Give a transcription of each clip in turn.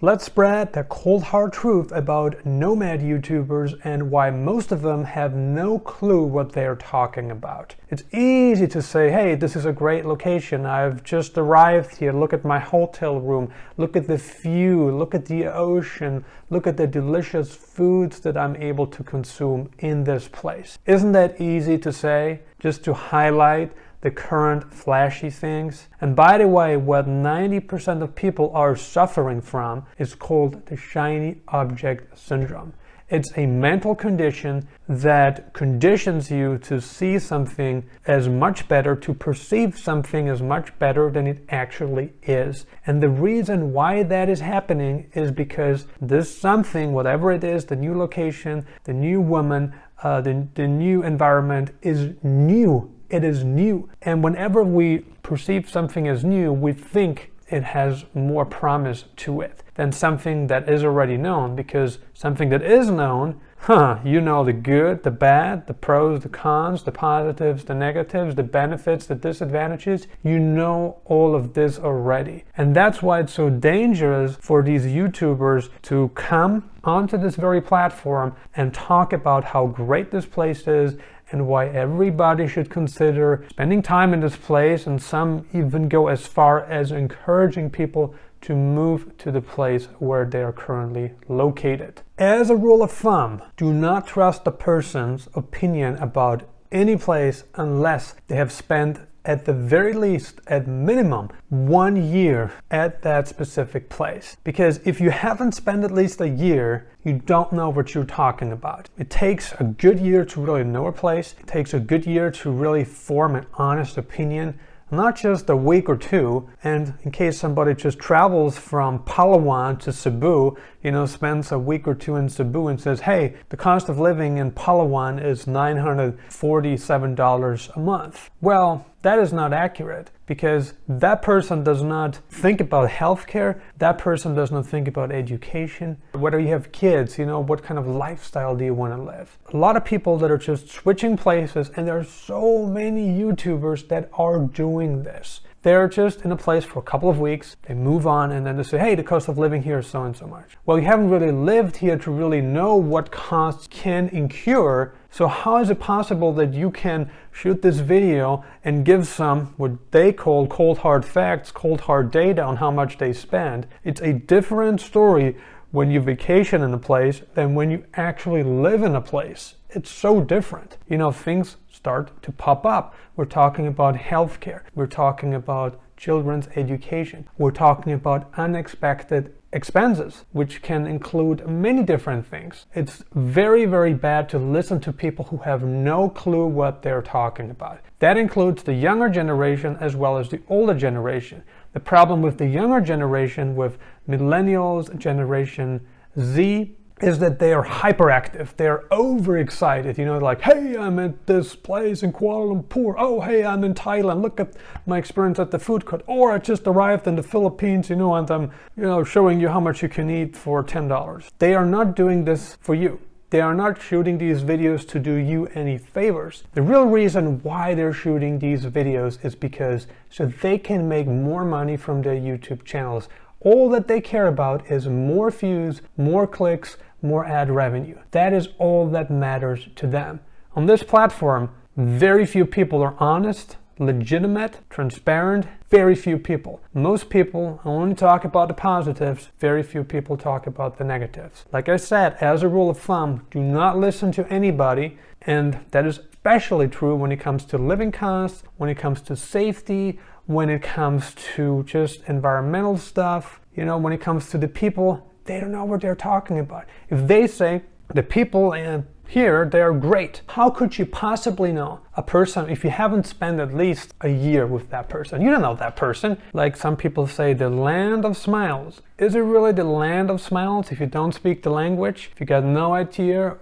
Let's spread the cold hard truth about nomad YouTubers and why most of them have no clue what they're talking about. It's easy to say, hey, this is a great location. I've just arrived here. Look at my hotel room. Look at the view. Look at the ocean. Look at the delicious foods that I'm able to consume in this place. Isn't that easy to say? Just to highlight the current flashy things. And by the way, what 90% of people are suffering from is called the shiny object syndrome. It's a mental condition that conditions you to see something as much better, to perceive something as much better than it actually is. And the reason why that is happening is because this something, whatever it is, the new location, the new woman, the new environment is new. It is new. And whenever we perceive something as new, we think it has more promise to it than something that is already known, because something that is known, you know the good, the bad, the pros, the cons, the positives, the negatives, the benefits, the disadvantages. You know all of this already. And that's why it's so dangerous for these YouTubers to come onto this very platform and talk about how great this place is and why everybody should consider spending time in this place, and some even go as far as encouraging people to move to the place where they are currently located. As a rule of thumb, do not trust a person's opinion about any place unless they have spent at the very least, at minimum, 1 year at that specific place. Because if you haven't spent at least a year, you don't know what you're talking about. It takes a good year to really know a place. It takes a good year to really form an honest opinion, not just a week or two. And in case somebody just travels from Palawan to Cebu, spends a week or two in Cebu and says, hey, the cost of living in Palawan is $947 a month. Well, that is not accurate, because that person does not think about healthcare. That person does not think about education. Whether you have kids, what kind of lifestyle do you want to live? A lot of people that are just switching places, and there are so many YouTubers that are doing this. They're just in a place for a couple of weeks, they move on, and then they say, hey, the cost of living here is so and so much. Well, you haven't really lived here to really know what costs can incur. So how is it possible that you can shoot this video and give some, what they call cold hard facts, cold hard data on how much they spend? It's a different story when you vacation in a place than when you actually live in a place. It's so different. Things start to pop up. We're talking about healthcare. We're talking about children's education. We're talking about unexpected expenses, which can include many different things. It's very, very bad to listen to people who have no clue what they're talking about. That includes the younger generation as well as the older generation. The problem with the younger generation, with millennials, Generation Z, is that they are hyperactive. They're overexcited, like, hey, I'm at this place in Kuala Lumpur. Oh, hey, I'm in Thailand. Look at my experience at the food court. Or I just arrived in the Philippines, and I'm, showing you how much you can eat for $10. They are not doing this for you. They are not shooting these videos to do you any favors. The real reason why they're shooting these videos is because so they can make more money from their YouTube channels. All that they care about is more views, more clicks, more ad revenue. That is all that matters to them. On this platform, very few people are honest, legitimate, transparent. Very few people. Most people only talk about the positives. Very few people talk about the negatives. Like I said, as a rule of thumb, do not listen to anybody. And that is especially true when it comes to living costs, when it comes to safety, when it comes to just environmental stuff, when it comes to the people, they don't know what they're talking about. If they say the people here, they are great, how could you possibly know a person if you haven't spent at least a year with that person? You don't know that person. Like some people say, the land of smiles. Is it really the land of smiles if you don't speak the language? If you got no idea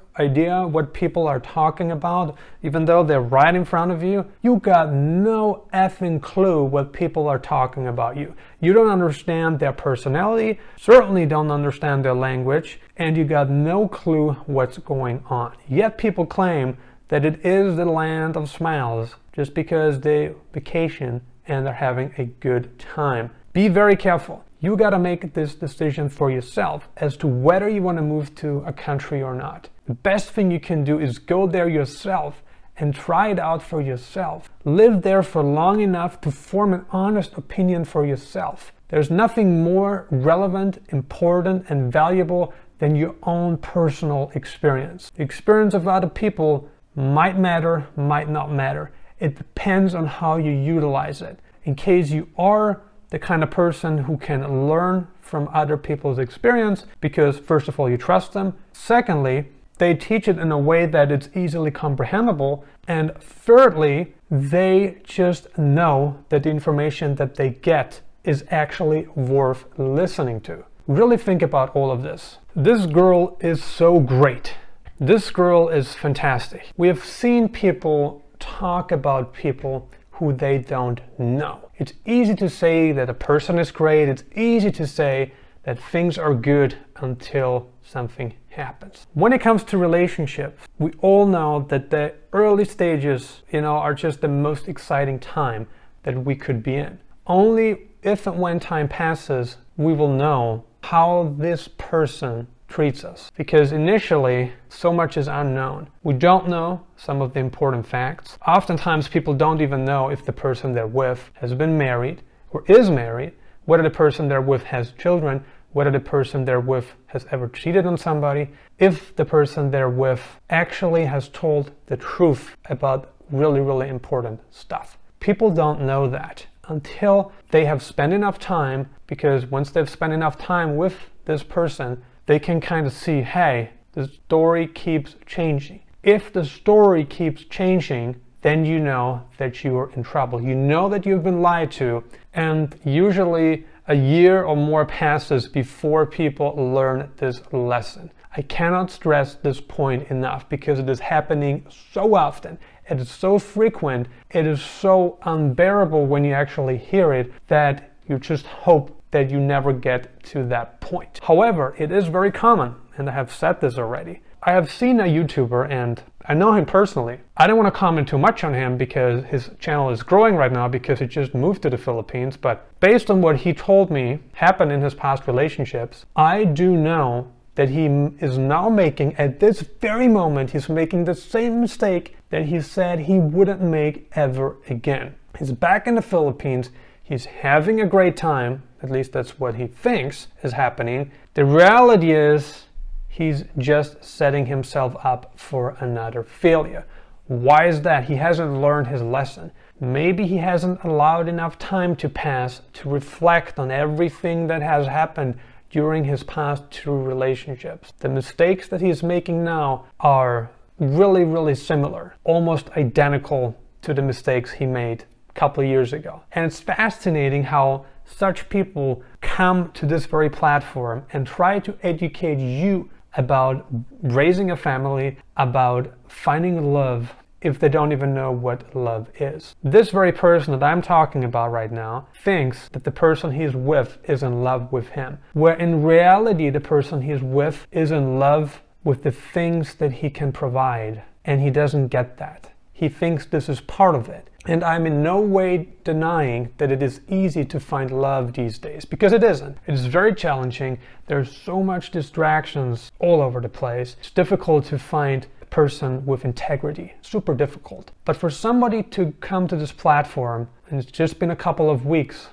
what people are talking about, even though they're right in front of you, you got no effing clue what people are talking about you. You don't understand their personality, certainly don't understand their language, and you got no clue what's going on. Yet people claim that it is the land of smiles just because they vacation and they're having a good time. Be very careful. You gotta make this decision for yourself as to whether you want to move to a country or not. The best thing you can do is go there yourself and try it out for yourself. Live there for long enough to form an honest opinion for yourself. There's nothing more relevant, important, and valuable than your own personal experience. The experience of other people might matter, might not matter. It depends on how you utilize it. In case you are the kind of person who can learn from other people's experience, because first of all, you trust them. Secondly, they teach it in a way that it's easily comprehensible. And thirdly, they just know that the information that they get is actually worth listening to. Really think about all of this. This girl is so great. This girl is fantastic. We have seen people talk about people who they don't know. It's easy to say that a person is great. It's easy to say that things are good until something happens. When it comes to relationships, we all know that the early stages, are just the most exciting time that we could be in. Only if and when time passes, we will know how this person treats us, because initially so much is unknown. We don't know some of the important facts. Oftentimes people don't even know if the person they're with has been married or is married, whether the person they're with has children, whether the person they're with has ever cheated on somebody, if the person they're with actually has told the truth about really, really important stuff. People don't know that until they have spent enough time, because once they've spent enough time with this person, they can kind of see, hey, the story keeps changing. If the story keeps changing, then you know that you are in trouble. You know that you've been lied to, and usually a year or more passes before people learn this lesson. I cannot stress this point enough because it is happening so often. It is so frequent. It is so unbearable when you actually hear it that you just hope that you never get to that point. However, it is very common, and I have said this already. I have seen a YouTuber, and I know him personally. I don't want to comment too much on him because his channel is growing right now because he just moved to the Philippines, but based on what he told me happened in his past relationships, I do know that he is now making, at this very moment, he's making the same mistake that he said he wouldn't make ever again. He's back in the Philippines. He's having a great time. At least that's what he thinks is happening. The reality is he's just setting himself up for another failure. Why is that? He hasn't learned his lesson. Maybe he hasn't allowed enough time to pass to reflect on everything that has happened during his past two relationships. The mistakes that he's making now are really, really similar, almost identical to the mistakes he made a couple of years ago. And it's fascinating how such people come to this very platform and try to educate you about raising a family, about finding love, if they don't even know what love is. This very person that I'm talking about right now thinks that the person he's with is in love with him, where in reality the person he's with is in love with the things that he can provide, and he doesn't get that. He thinks this is part of it. And I'm in no way denying that it is easy to find love these days, because it isn't. It is very challenging. There's so much distractions all over the place. It's difficult to find a person with integrity, super difficult. But for somebody to come to this platform, and it's just been a couple of weeks,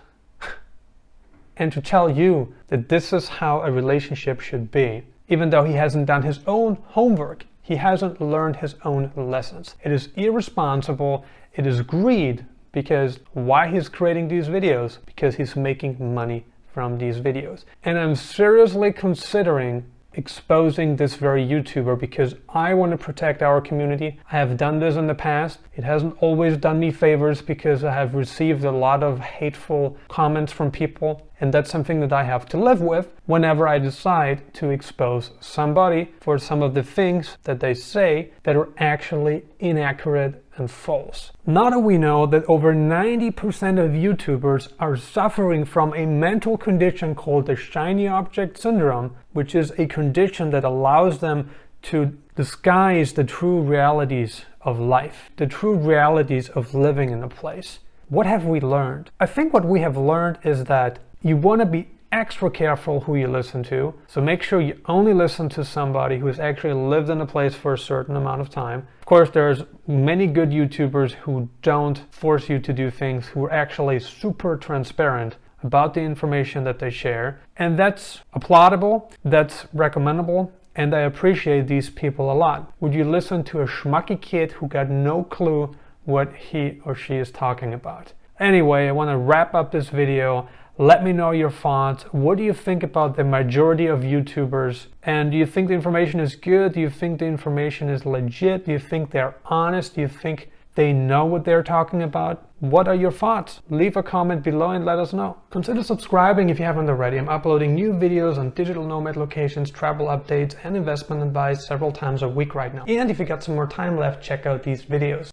and to tell you that this is how a relationship should be, even though he hasn't done his own homework, he hasn't learned his own lessons. It is irresponsible. It is greed, because why he's creating these videos? Because he's making money from these videos. And I'm seriously considering exposing this very YouTuber because I want to protect our community. I have done this in the past. It hasn't always done me favors because I have received a lot of hateful comments from people, and that's something that I have to live with whenever I decide to expose somebody for some of the things that they say that are actually inaccurate and false. Now that we know that over 90% of YouTubers are suffering from a mental condition called the shiny object syndrome, which is a condition that allows them to disguise the true realities of life, the true realities of living in a place. What have we learned? I think what we have learned is that you want to be extra careful who you listen to. So make sure you only listen to somebody who has actually lived in a place for a certain amount of time. Of course, there's many good YouTubers who don't force you to do things, who are actually super transparent about the information that they share. And that's applaudable, that's recommendable, and I appreciate these people a lot. Would you listen to a schmucky kid who got no clue what he or she is talking about? Anyway, I want to wrap up this video. Let me know your thoughts. What do you think about the majority of YouTubers? And do you think the information is good? Do you think the information is legit? Do you think they're honest? Do you think they know what they're talking about? What are your thoughts? Leave a comment below and let us know. Consider subscribing if you haven't already. I'm uploading new videos on digital nomad locations, travel updates, and investment advice several times a week right now. And if you got some more time left, check out these videos.